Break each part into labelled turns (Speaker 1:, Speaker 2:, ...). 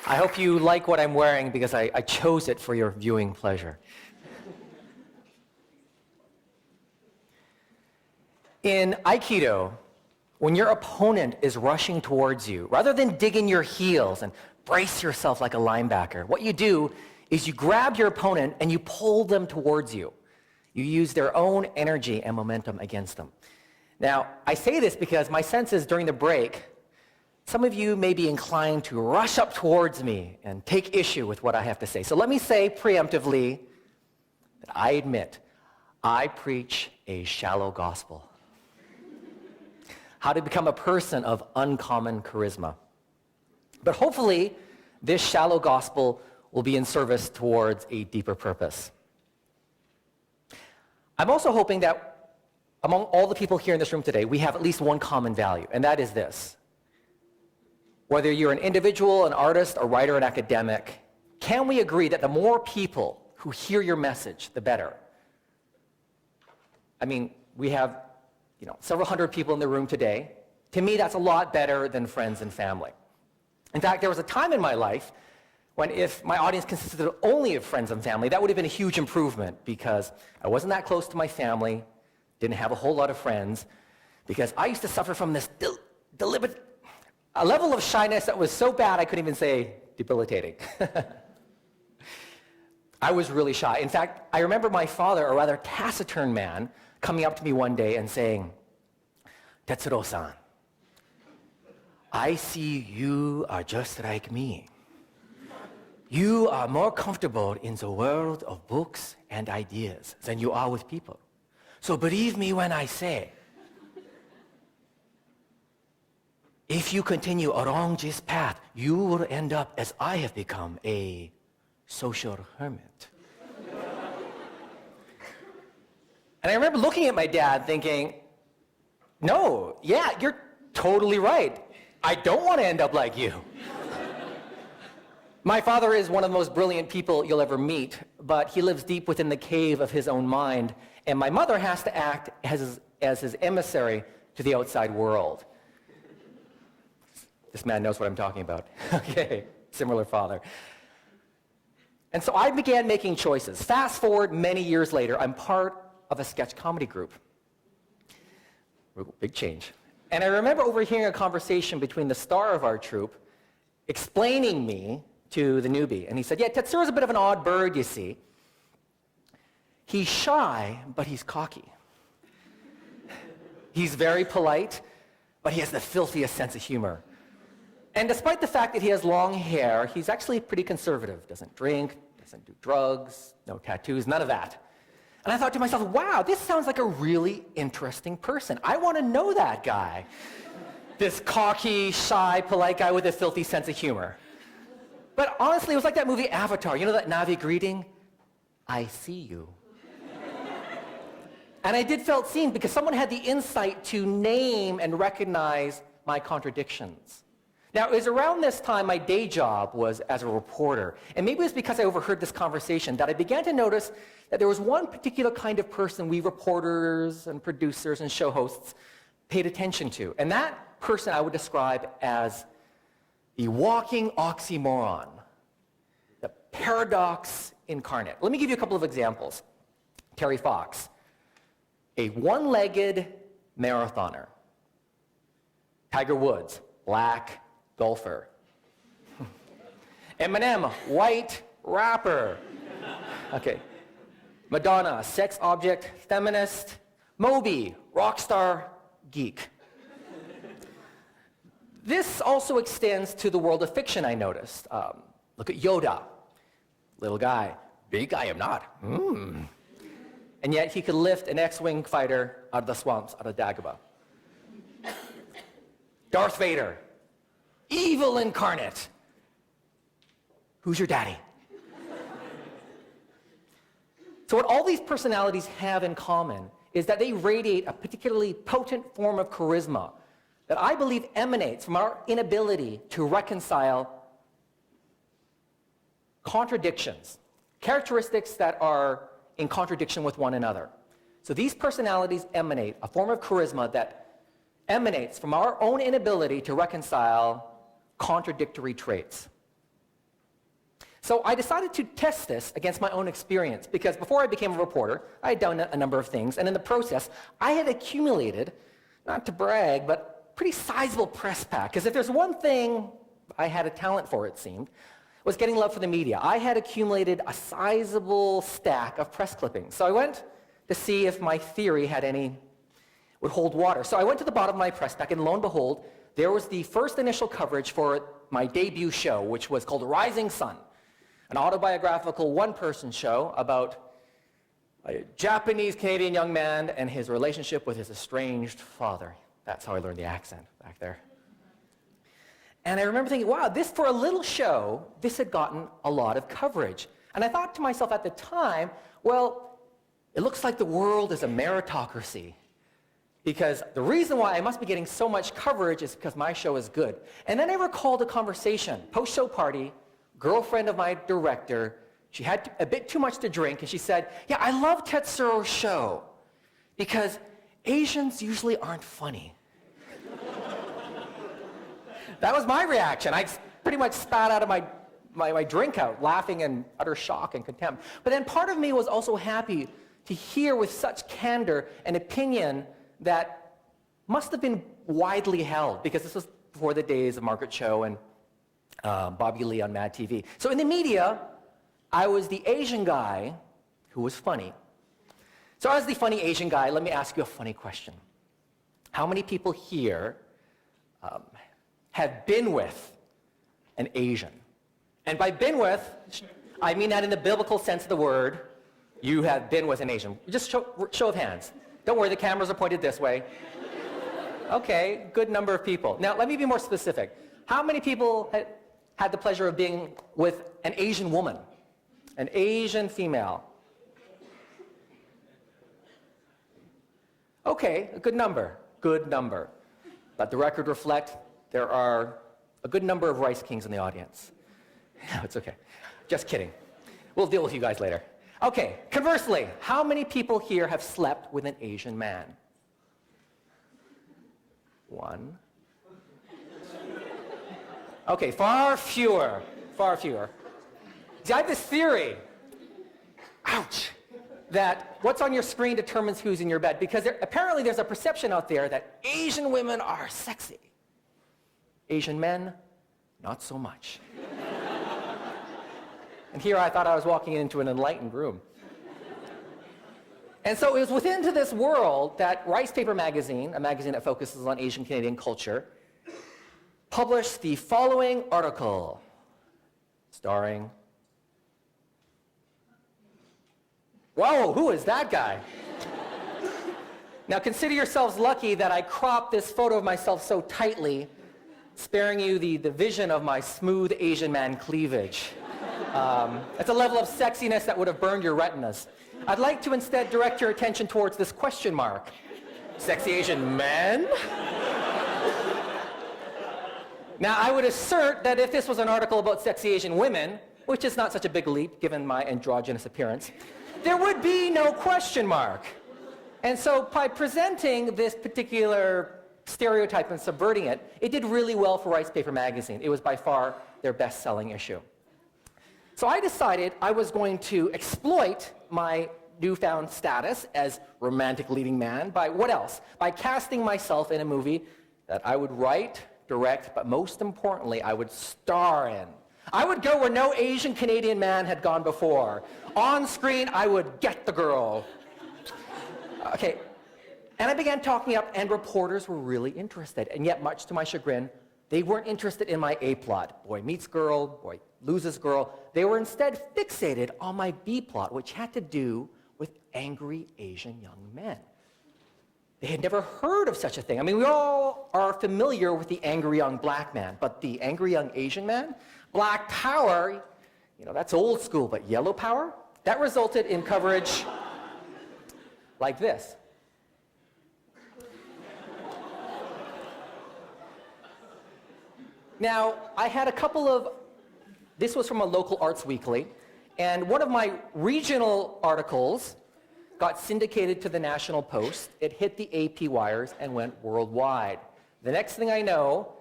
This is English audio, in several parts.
Speaker 1: I hope you like what I'm wearing because I chose it for your viewing pleasure. In Aikido, when your opponent is rushing towards you, rather than dig in your heels and brace yourself like a linebacker, what you do is you grab your opponent and you pull them towards you. You use their own energy and momentum against them. Now, I say this because my sense is during the break, some of you may be inclined to rush up towards me and take issue with what I have to say. So let me say preemptively that I admit I preach a shallow gospel. How to become a person of uncommon charisma. But hopefully, this shallow gospel will be in service towards a deeper purpose. I'm also hoping that among all the people here in this room today, we have at least one common value, and that is this. Whether you're an individual, an artist, a writer, an academic, can we agree that the more people who hear your message, the better? I mean, we have several hundred people in the room today. To me, that's a lot better than friends and family. In fact, there was a time in my life when if my audience consisted only of friends and family, that would have been a huge improvement because I wasn't that close to my family, didn't have a whole lot of friends, because I used to suffer from this a level of shyness that was so bad I couldn't even say debilitating. I was really shy. In fact, I remember my father, a rather taciturn man, coming up to me one day and saying, "Tetsuro-san, I see you are just like me. You are more comfortable in the world of books and ideas than you are with people. So believe me when I say, if you continue along this path, you will end up as I have become, a social hermit." And I remember looking at my dad thinking, no, yeah, you're totally right. I don't want to end up like you. My father is one of the most brilliant people you'll ever meet, but he lives deep within the cave of his own mind, and my mother has to act as his emissary to the outside world. This man knows what I'm talking about. Okay, similar father. And so I began making choices. Fast forward many years later, I'm part of a sketch comedy group. Big change. And I remember overhearing a conversation between the star of our troupe explaining me to the newbie. And he said, yeah, Tetsuro's a bit of an odd bird, you see. He's shy, but he's cocky. He's very polite, but he has the filthiest sense of humor. And despite the fact that he has long hair, he's actually pretty conservative. Doesn't drink, doesn't do drugs, no tattoos, none of that. And I thought to myself, wow, this sounds like a really interesting person. I want to know that guy. This cocky, shy, polite guy with a filthy sense of humor. But honestly, it was like that movie Avatar. You know that Na'vi greeting? I see you. And I did felt seen because someone had the insight to name and recognize my contradictions. Now, it was around this time my day job was as a reporter. And maybe it was because I overheard this conversation that I began to notice that there was one particular kind of person we reporters and producers and show hosts paid attention to. And that person I would describe as the walking oxymoron, the paradox incarnate. Let me give you a couple of examples. Terry Fox, a one-legged marathoner. Tiger Woods, black golfer. Eminem, white rapper. Okay. Madonna, sex object, feminist. Moby, rock star, geek. This also extends to the world of fiction, I noticed. Look at Yoda. Little guy. Big I am not. And yet he could lift an X-Wing fighter out of the swamps, out of Dagobah. Darth Vader. Evil incarnate. Who's your daddy? So what all these personalities have in common is that they radiate a particularly potent form of charisma that I believe emanates from our inability to reconcile contradictions, characteristics that are in contradiction with one another. So these personalities emanate a form of charisma that emanates from our own inability to reconcile contradictory traits. So I decided to test this against my own experience because before I became a reporter, I had done a number of things, and in the process, I had accumulated, not to brag, but pretty sizable press pack. Because if there's one thing I had a talent for, it seemed, was getting love for the media. I had accumulated a sizable stack of press clippings. So I went to see if my theory would hold water. So I went to the bottom of my press pack, and lo and behold, there was the first initial coverage for my debut show, which was called Rising Sun, an autobiographical one-person show about a Japanese-Canadian young man and his relationship with his estranged father. That's how I learned the accent back there. And I remember thinking, wow, for a little show, this had gotten a lot of coverage. And I thought to myself at the time, well, it looks like the world is a meritocracy. Because the reason why I must be getting so much coverage is because my show is good. And then I recalled a conversation, post-show party, girlfriend of my director. She had a bit too much to drink, and she said, yeah, I love Tetsuro's show because Asians usually aren't funny. That was my reaction. I pretty much spat out of my drink out, laughing in utter shock and contempt. But then part of me was also happy to hear with such candor an opinion that must have been widely held, because this was before the days of Margaret Cho and Bobby Lee on Mad TV. So in the media, I was the Asian guy who was funny. So as the funny Asian guy, let me ask you a funny question. How many people here have been with an Asian? And by been with, I mean that in the biblical sense of the word. You have been with an Asian. Just show of hands. Don't worry, the cameras are pointed this way. Okay, good number of people. Now, let me be more specific. How many people had the pleasure of being with an Asian woman, an Asian female? Okay, a good number, good number. Let the record reflect there are a good number of Rice Kings in the audience. No, it's okay. Just kidding. We'll deal with you guys later. Okay, conversely, how many people here have slept with an Asian man? One. Okay, far fewer, far fewer. See, I have this theory, ouch, that what's on your screen determines who's in your bed, because apparently there's a perception out there that Asian women are sexy. Asian men, not so much. And here I thought I was walking into an enlightened room. And so it was within this world that Rice Paper Magazine, a magazine that focuses on Asian Canadian culture, published the following article, starring... Whoa, who is that guy? Now consider yourselves lucky that I cropped this photo of myself so tightly, sparing you the vision of my smooth Asian man cleavage. It's a level of sexiness that would have burned your retinas. I'd like to instead direct your attention towards this question mark. Sexy Asian men? Now, I would assert that if this was an article about sexy Asian women, which is not such a big leap given my androgynous appearance, there would be no question mark. And so by presenting this particular stereotype and subverting it, it did really well for Rice Paper Magazine. It was by far their best-selling issue. So I decided I was going to exploit my newfound status as romantic leading man by what else? By casting myself in a movie that I would write, direct, but most importantly, I would star in. I would go where no Asian Canadian man had gone before. On screen, I would get the girl. Okay, and I began talking up, and reporters were really interested, and yet, much to my chagrin, they weren't interested in my A plot. Boy meets girl, boy loses girl. They were instead fixated on my B plot, which had to do with angry Asian young men. They had never heard of such a thing. I mean, we all are familiar with the angry young black man, but the angry young Asian man? Black power, you know, that's old school, but yellow power? That resulted in coverage like this. Now, I had a couple of, this was from a local arts weekly, and one of my regional articles got syndicated to the National Post. It hit the AP wires and went worldwide. The next thing I know,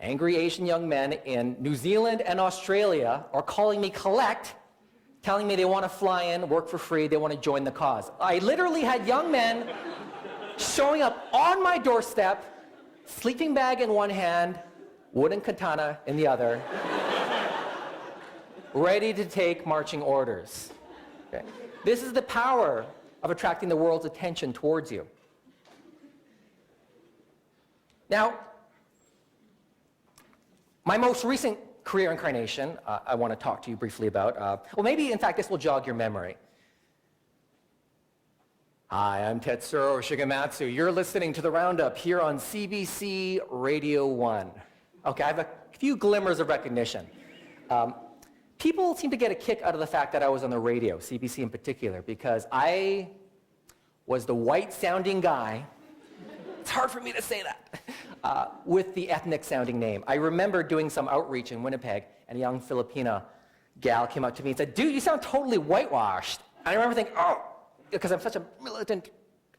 Speaker 1: angry Asian young men in New Zealand and Australia are calling me collect, telling me they want to fly in, work for free, they want to join the cause. I literally had young men showing up on my doorstep, sleeping bag in one hand, wooden katana in the other, ready to take marching orders. Okay. This is the power of attracting the world's attention towards you. Now, my most recent career incarnation, I want to talk to you briefly about. Well, maybe, in fact, this will jog your memory. Hi, I'm Tetsuro Shigematsu. You're listening to the Roundup here on CBC Radio 1. Okay, I have a few glimmers of recognition. People seem to get a kick out of the fact that I was on the radio, CBC in particular, because I was the white-sounding guy. It's hard for me to say that. With the ethnic-sounding name. I remember doing some outreach in Winnipeg, and a young Filipina gal came up to me and said, "Dude, you sound totally whitewashed." And I remember thinking, oh, because I'm such a militant,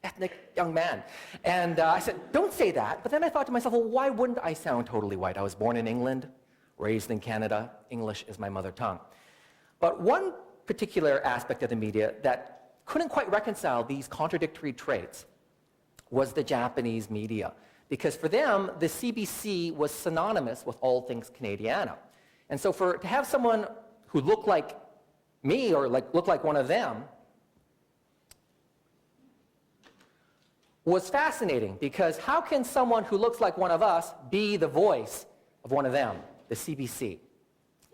Speaker 1: ethnic young man. And I said, don't say that. But then I thought to myself, well, why wouldn't I sound totally white? I was born in England, raised in Canada. English is my mother tongue. But one particular aspect of the media that couldn't quite reconcile these contradictory traits was the Japanese media. Because for them, the CBC was synonymous with all things Canadiana. And so to have someone who looked like me or looked like one of them was fascinating, because how can someone who looks like one of us be the voice of one of them, the CBC?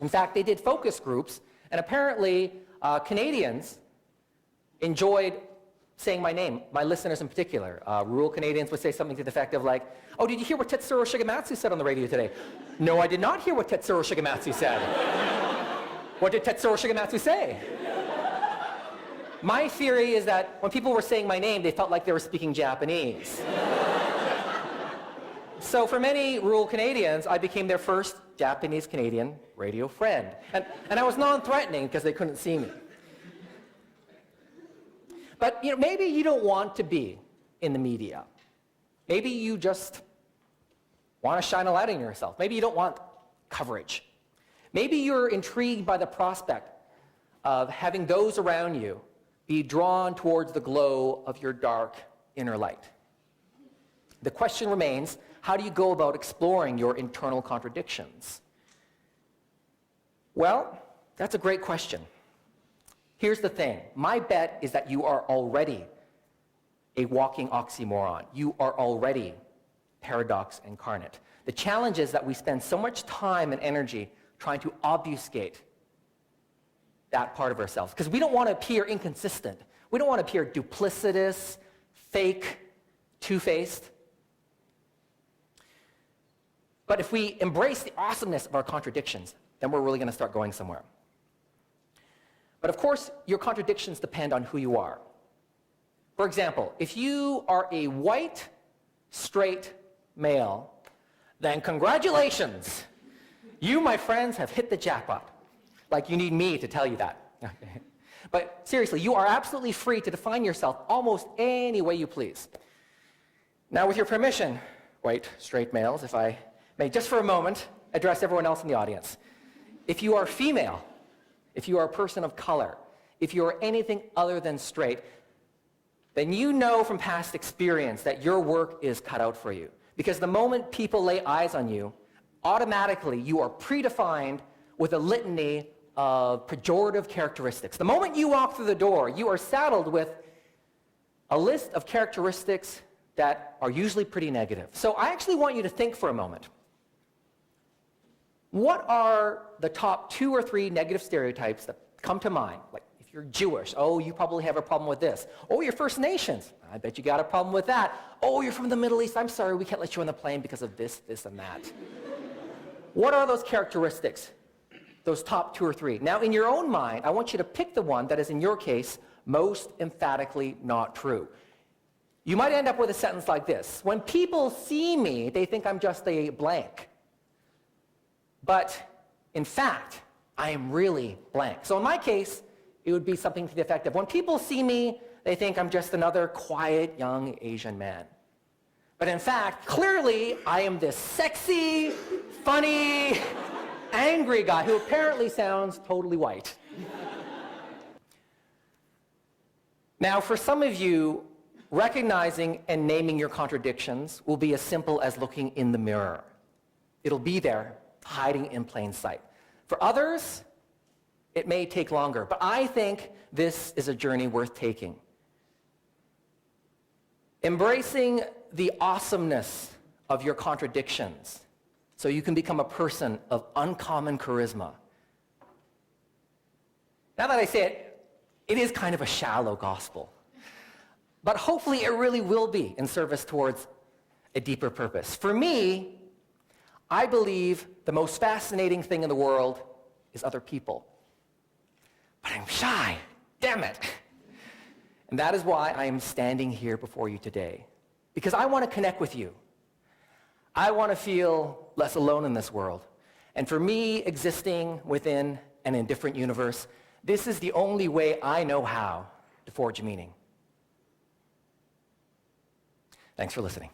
Speaker 1: In fact, they did focus groups, and apparently Canadians enjoyed saying my name, my listeners in particular. Rural Canadians would say something to the effect of like, "Oh, did you hear what Tetsuro Shigematsu said on the radio today?" "No, I did not hear what Tetsuro Shigematsu said." "What did Tetsuro Shigematsu say?" My theory is that when people were saying my name, they felt like they were speaking Japanese. So for many rural Canadians, I became their first Japanese-Canadian radio friend. And I was non-threatening because they couldn't see me. But maybe you don't want to be in the media. Maybe you just want to shine a light on yourself. Maybe you don't want coverage. Maybe you're intrigued by the prospect of having those around you be drawn towards the glow of your dark inner light. The question remains, how do you go about exploring your internal contradictions? Well, that's a great question. Here's the thing. My bet is that you are already a walking oxymoron. You are already paradox incarnate. The challenge is that we spend so much time and energy trying to obfuscate that part of ourselves, because we don't want to appear inconsistent. We don't want to appear duplicitous, fake, two-faced. But if we embrace the awesomeness of our contradictions, then we're really going to start going somewhere. But of course, your contradictions depend on who you are. For example, if you are a white, straight male, then congratulations. You, my friends, have hit the jackpot. Like you need me to tell you that. But seriously, you are absolutely free to define yourself almost any way you please. Now, with your permission, white, straight males, if I may just for a moment address everyone else in the audience. If you are female, if you are a person of color, if you are anything other than straight, then you know from past experience that your work is cut out for you. Because the moment people lay eyes on you, automatically you are predefined with a litany of pejorative characteristics. The moment you walk through the door, you are saddled with a list of characteristics that are usually pretty negative. So I actually want you to think for a moment. What are the top 2 or 3 negative stereotypes that come to mind? Like, if you're Jewish, oh, you probably have a problem with this. Oh, you're First Nations. I bet you got a problem with that. Oh, you're from the Middle East. I'm sorry, we can't let you on the plane because of this, this, and that. What are those characteristics? Those top 2 or 3. Now, in your own mind, I want you to pick the one that is, in your case, most emphatically not true. You might end up with a sentence like this. When people see me, they think I'm just a blank. But, in fact, I am really blank. So in my case, it would be something to the effect of, when people see me, they think I'm just another quiet, young Asian man. But in fact, clearly, I am this sexy, funny, angry guy who apparently sounds totally white. Now, for some of you, recognizing and naming your contradictions will be as simple as looking in the mirror. It'll be there, hiding in plain sight. For others, it may take longer, but I think this is a journey worth taking. Embracing the awesomeness of your contradictions so you can become a person of uncommon charisma. Now that I say it, it is kind of a shallow gospel. But hopefully it really will be in service towards a deeper purpose. For me, I believe the most fascinating thing in the world is other people. But I'm shy, damn it. And that is why I am standing here before you today. Because I want to connect with you. I want to feel less alone in this world. And for me, existing within an indifferent universe, this is the only way I know how to forge meaning. Thanks for listening.